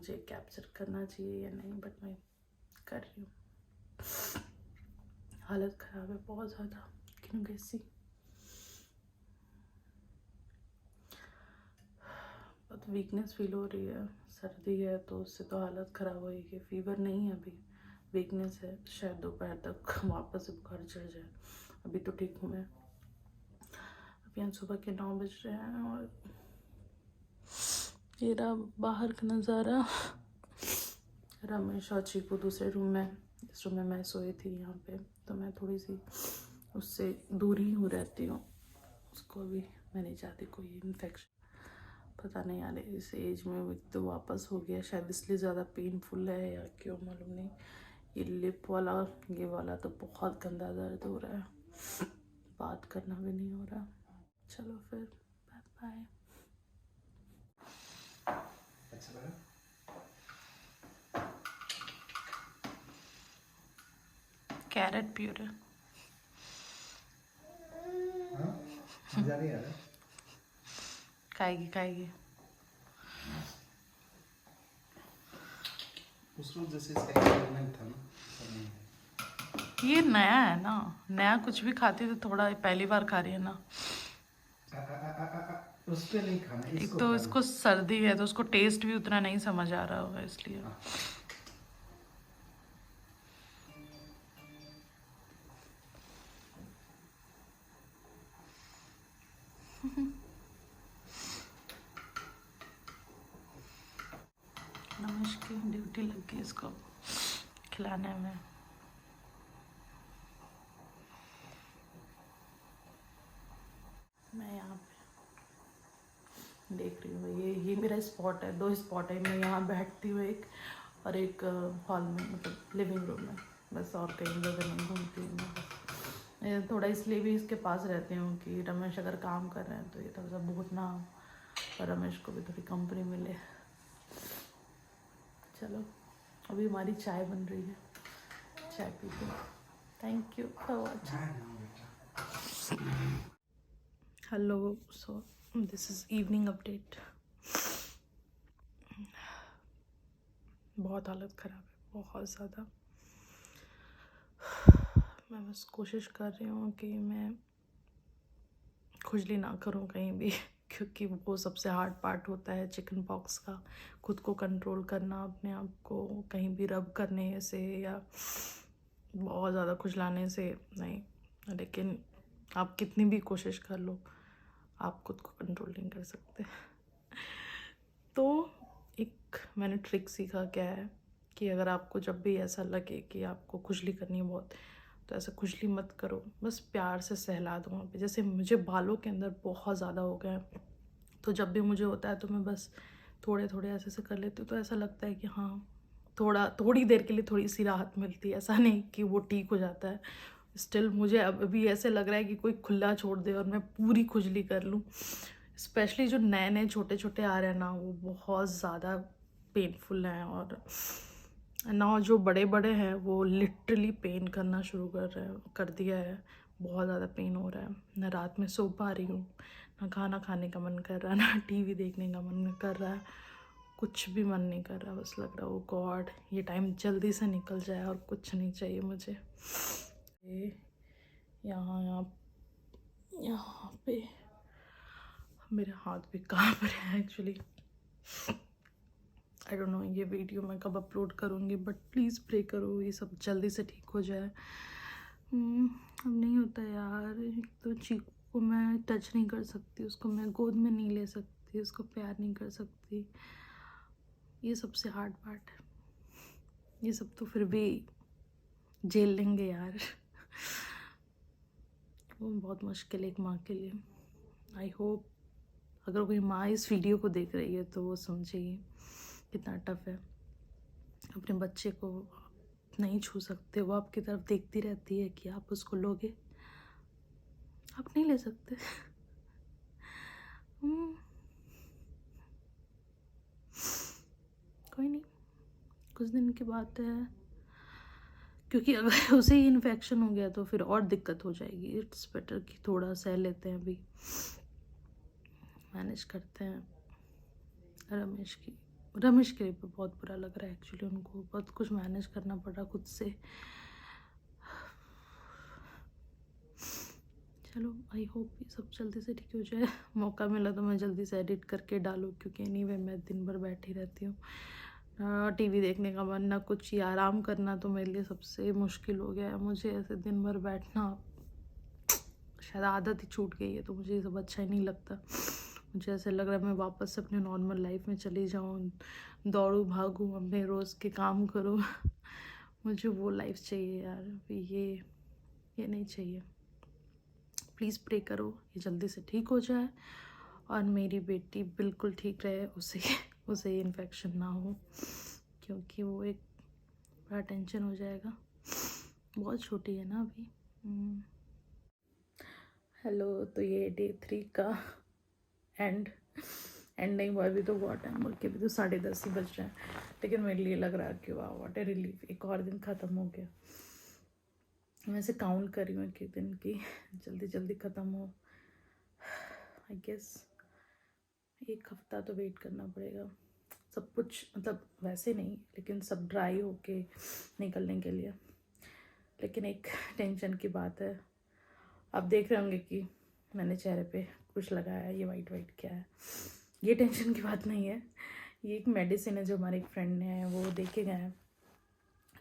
मुझे कैप्चर करना चाहिए या नहीं, बट मैं कर रही हूँ। हालत ख़राब है बहुत ज़्यादा, क्यों कैसी बहुत वीकनेस फील हो रही है। सर्दी है तो उससे तो हालत ख़राब होगी। फीवर नहीं है अभी, वीकनेस है। शायद दोपहर तक वापस से बुखार चढ़ जाए। अभी तो ठीक हूँ मैं। अभी हम सुबह के 9 बज रहे हैं और ये रहा बाहर का नज़ारा। रमेश और चीकू दूसरे रूम में, इस रूम में मैं सोई थी यहाँ पे, तो मैं थोड़ी सी उससे दूर ही हो रहती हूँ। उसको अभी मैं नहीं चाहती कोई इन्फेक्शन, पता नहीं यार इस एज में तो वापस हो गया शायद, इसलिए ज़्यादा पेनफुल है या क्यों मालूम नहीं। ये लिप वाला, ये वाला तो बहुत गंदा दर्द हो रहा है, बात करना भी नहीं हो रहा। चलो फिर बाय बाय। अच्छा लगा? Carrot puree. हाँ, मजा नहीं आ रहा? खाएगी खाएगी। उस रोज जैसे इसका एक्सपेरिमेंट था ना, ऐसा नहीं है। ये नया है ना, नया कुछ भी खाती तो थोड़ा, पहली बार खा रही है ना। उस पे नहीं खाना, एक इसको तो खाना। इसको सर्दी है तो उसको टेस्ट भी उतना नहीं समझ आ रहा होगा इसलिए। हाँ। रमेश की ड्यूटी लग गई इसको खिलाने में। मैं यहाँ पे देख रही हूँ, ये मेरा स्पॉट है, 2 स्पॉट है। मैं यहाँ बैठती हूँ एक, और एक हॉल में, मतलब लिविंग रूम में, बस और कहीं जगह नहीं घूमती हूँ मैं। बस मैं थोड़ा इसलिए भी इसके पास रहती हूँ कि रमेश अगर काम कर रहे हैं तो ये थोड़ा सा बोर ना हो और रमेश को भी थोड़ी कंपनी मिले। चलो अभी हमारी चाय बन रही है, चाय पीते हैं। Thank you for watching. Hello, so this is evening update. बहुत हालत ख़राब है, बहुत ज़्यादा। मैं बस कोशिश कर रही हूँ कि मैं खुजली ना करूँ कहीं भी क्योंकि वो सबसे हार्ड पार्ट होता है चिकन पॉक्स का, खुद को कंट्रोल करना, अपने आप को कहीं भी रब करने से या बहुत ज़्यादा खुजलाने से नहीं। लेकिन आप कितनी भी कोशिश कर लो, आप खुद को कंट्रोल नहीं कर सकते। तो एक मैंने ट्रिक सीखा क्या है कि अगर आपको जब भी ऐसा लगे कि आपको खुजली करनी है बहुत, तो ऐसा खुजली मत करो, बस प्यार से सहला दो वहाँ पे। जैसे मुझे बालों के अंदर बहुत ज़्यादा हो गया है, तो जब भी मुझे होता है तो मैं बस थोड़े थोड़े ऐसे से कर लेती हूँ, तो ऐसा लगता है कि हाँ थोड़ी देर के लिए थोड़ी सी राहत मिलती है। ऐसा नहीं कि वो ठीक हो जाता है, स्टिल मुझे अब भी ऐसे लग रहा है कि कोई खुला छोड़ दे और मैं पूरी खुजली कर लूँ। स्पेशली जो नए नए छोटे छोटे आ रहे हैं ना, वो बहुत ज़्यादा पेनफुल हैं, और ना जो बड़े बड़े हैं वो लिटरली पेन करना शुरू कर दिया है। बहुत ज़्यादा पेन हो रहा है, ना रात में सो पा रही हूँ, ना खाना खाने का मन कर रहा है, ना टीवी देखने का मन कर रहा है, कुछ भी मन नहीं कर रहा। बस लग रहा है ओ गॉड ये टाइम जल्दी से निकल जाए और कुछ नहीं चाहिए मुझे। यहाँ यहाँ यहाँ पे मेरे हाथ भी कांप रहे हैं एक्चुअली। आई डोंट नो ये वीडियो मैं कब अपलोड करूँगी, बट प्लीज़ प्रे करो ये सब जल्दी से ठीक हो जाए। अब नहीं होता यार। एक तो चीकू को मैं टच नहीं कर सकती, उसको मैं गोद में नहीं ले सकती, उसको प्यार नहीं कर सकती। ये सबसे हार्ड पार्ट है। ये सब तो फिर भी झेल लेंगे यार। वो बहुत मुश्किल है एक माँ के लिए। आई होप अगर कोई माँ इस वीडियो को देख रही है तो वो समझेगी कितना टफ है। अपने बच्चे को नहीं छू सकते, वो आपकी तरफ देखती रहती है कि आप उसको लोगे, आप नहीं ले सकते। कोई नहीं, कुछ दिन की बात है, क्योंकि अगर उसे ही इन्फेक्शन हो गया तो फिर और दिक्कत हो जाएगी। इट्स बेटर कि थोड़ा सह लेते हैं, अभी मैनेज करते हैं। रमेश की रमेश के लिए भी बहुत बुरा लग रहा है एक्चुअली, उनको बहुत कुछ मैनेज करना पड़ रहा खुद से। चलो आई होप ये सब जल्दी से ठीक हो जाए। मौका मिला तो मैं जल्दी से एडिट करके डालूँ, क्योंकि एनीवे मैं दिन भर बैठी रहती हूँ, ना टीवी देखने का मन ना कुछ, ही आराम करना तो मेरे लिए सबसे मुश्किल हो गया है। मुझे ऐसे दिन भर बैठना शायद आदत ही छूट गई है, तो मुझे ये सब अच्छा ही नहीं लगता। मुझे ऐसा लग रहा है मैं वापस से अपने नॉर्मल लाइफ में चली जाऊँ, दौड़ूँ भागूँ, अपने रोज़ के काम करूँ। मुझे वो लाइफ चाहिए यार, अभी ये नहीं चाहिए। प्लीज़ प्रे करो ये जल्दी से ठीक हो जाए और मेरी बेटी बिल्कुल ठीक रहे, उसे इन्फेक्शन ना हो, क्योंकि वो एक बड़ा टेंशन हो जाएगा। बहुत छोटी है ना अभी। हेलो, तो ये डे 3 का एंड नहीं हुआ अभी, तो बहुत टाइम बोल के, अभी तो 10:30 ही बज रहे हैं, लेकिन मेरे लिए लग रहा है कि वाह व्हाट ए रिलीफ, एक और दिन ख़त्म हो गया। मैं ऐसे काउंट कर रही हूँ कि दिन की जल्दी जल्दी ख़त्म हो। आई गेस 1 हफ्ता तो वेट करना पड़ेगा, सब कुछ मतलब वैसे नहीं, लेकिन सब ड्राई होके निकलने के लिए। लेकिन एक टेंशन की बात है, आप देख रहे होंगे कि मैंने चेहरे पे कुछ लगाया है, ये वाइट वाइट क्या है। ये टेंशन की बात नहीं है, ये एक मेडिसिन है जो हमारे एक फ्रेंड ने वो देके गए हैं,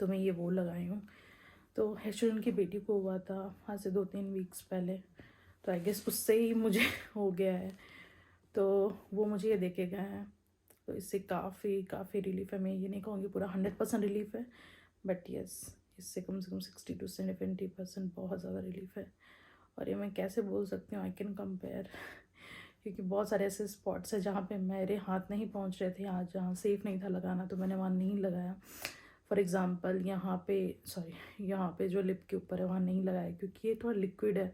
तो मैं ये वो लगाई हूँ। तो एक्चुअली उनकी बेटी को हुआ था आज से 2-3 वीक्स पहले, तो आई गेस उससे ही मुझे हो गया है, तो वो मुझे ये देके गए हैं। तो इससे काफ़ी रिलीफ है। मैं ये नहीं कहूँगी पूरा 100% रिलीफ है, बट यस, इससे कम से कम 60 to 70% बहुत ज़्यादा रिलीफ है। और ये मैं कैसे बोल सकती हूँ, आई कैन कंपेयर, क्योंकि बहुत सारे ऐसे स्पॉट्स हैं जहाँ पे मेरे हाथ नहीं पहुँच रहे थे, आज जहाँ सेफ़ नहीं था लगाना, तो मैंने वहाँ नहीं लगाया। फॉर एग्ज़ाम्पल यहाँ पे जो लिप के ऊपर है वहाँ नहीं लगाया, क्योंकि ये थोड़ा लिक्विड है,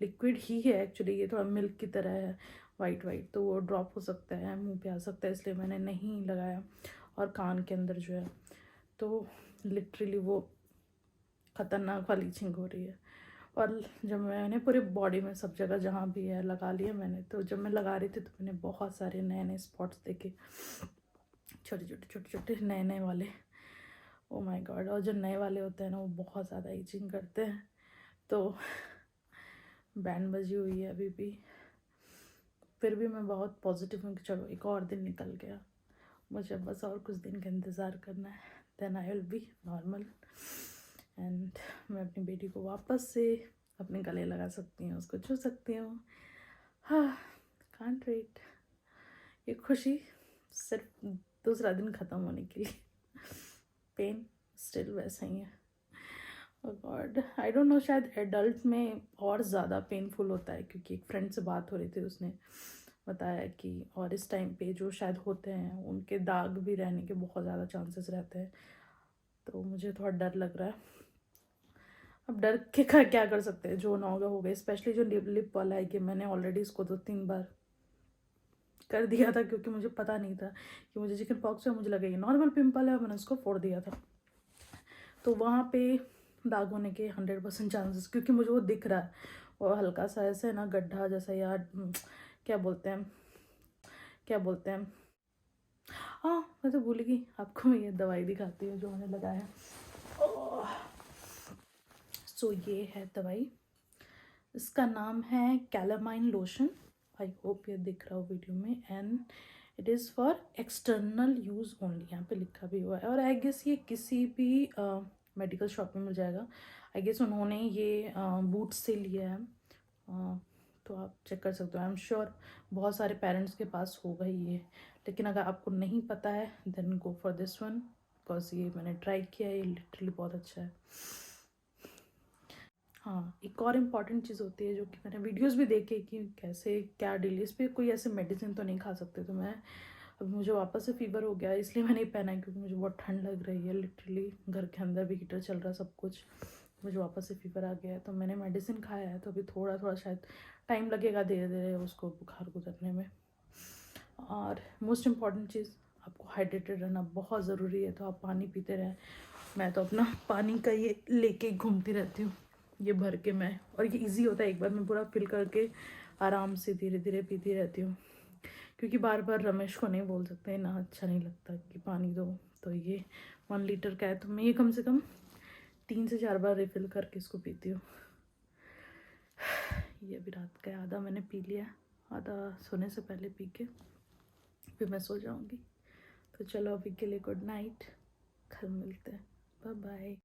लिक्विड ही है एक्चुअली, ये थोड़ा मिल्क की तरह है, वाइट वाइट, तो वो ड्रॉप हो सकता है, मुंह पे आ सकता है, इसलिए मैंने नहीं लगाया। और कान के अंदर जो है, तो लिटरली वो ख़तरनाक वाली इचिंग हो रही है। और जब मैंने पूरे बॉडी में सब जगह जहाँ भी है लगा लिया मैंने, तो जब मैं लगा रही थी तो मैंने बहुत सारे नए नए स्पॉट्स देखे, छोटे छोटे नए नए वाले। ओ माय गॉड, और जो नए वाले होते हैं ना वो बहुत ज़्यादा इचिंग करते हैं। तो बैंड बजी हुई है अभी भी, फिर भी मैं बहुत पॉजिटिव हूँ कि चलो एक और दिन निकल गया, मुझे बस और कुछ दिन का इंतज़ार करना है, then I will be normal and मैं अपनी बेटी को वापस से अपने गले लगा सकती हूँ, उसको छू सकती हूँ। हाँ, कांट वेट। ये खुशी सिर्फ दूसरा दिन ख़त्म होने के लिए, पेन स्टिल वैसा ही है। गॉड, आई डोंट नो, शायद एडल्ट में और ज़्यादा पेनफुल होता है, क्योंकि एक फ्रेंड से बात हो रही थी, उसने बताया कि और इस टाइम पे जो शायद होते हैं उनके दाग भी रहने के बहुत ज़्यादा चांसेस रहते हैं, तो मुझे थोड़ा डर लग रहा है। अब डर के क्या कर सकते हैं, जो ना हो गए। स्पेशली जो लिप वाला है, कि मैंने ऑलरेडी इसको 2-3 बार कर दिया था, क्योंकि मुझे पता नहीं था कि मुझे चिकन पॉक्स है, मुझे लगा ये नॉर्मल पिंपल है, मैंने उसको फोड़ दिया था। तो वहाँ पे दाग होने के 100% चांसेस, क्योंकि मुझे वो दिख रहा है, और हल्का सा ऐसे ना गड्ढा जैसा, यार क्या बोलते हैं, हाँ मैं तो भूल गई, आपको मैं ये दवाई दिखाती हूँ जो मैंने लगाया। सो ये है दवाई, इसका नाम है कैलामाइन लोशन, आई होप ये दिख रहा हो वीडियो में, and it is for external use only, यहाँ पे लिखा भी हुआ है। और आई गेस ये किसी भी मेडिकल शॉप में मिल जाएगा। आई गेस उन्होंने ये बूट्स से लिया है, तो आप चेक कर सकते हो। आई एम श्योर बहुत सारे पेरेंट्स के पास होगा ही ये, लेकिन अगर आपको नहीं पता है then go for this one, because ये मैंने ट्राई किया है, ये लिटरली बहुत अच्छा है। हाँ, एक और इम्पॉर्टेंट चीज़ होती है जो कि मैंने वीडियोस भी देखे कि कैसे क्या डेली इस पर कोई ऐसे मेडिसिन तो नहीं खा सकते, तो मैं अब मुझे वापस से फीवर हो गया, इसलिए मैंने पहना है, क्योंकि मुझे बहुत ठंड लग रही है, लिटरली घर के अंदर भी हीटर चल रहा है सब कुछ, मुझे वापस से फीवर आ गया है, तो मैंने मेडिसिन खाया है, तो अभी थोड़ा थोड़ा शायद टाइम लगेगा धीरे धीरे उसको बुखार गुजरने में। और मोस्ट इम्पॉर्टेंट चीज़, आपको हाइड्रेटेड रहना बहुत ज़रूरी है, तो आप पानी पीते रहें। मैं तो अपना पानी का ये लेके घूमती रहती हूँ, ये भर के मैं, और ये इजी होता है, एक बार मैं पूरा फिल करके आराम से धीरे धीरे पीती रहती हूँ, क्योंकि बार बार रमेश को नहीं बोल सकते ना, अच्छा नहीं लगता कि पानी दो। तो ये 1 लीटर का है, तो मैं ये कम से कम 3 से 4 बार रिफ़िल करके इसको पीती हूँ। ये अभी रात का है, आधा मैंने पी लिया, आधा सोने से पहले पी के फिर मैं सो जाऊँगी। तो चलो अभी के लिए गुड नाइट, कल मिलते हैं, बाय बाय।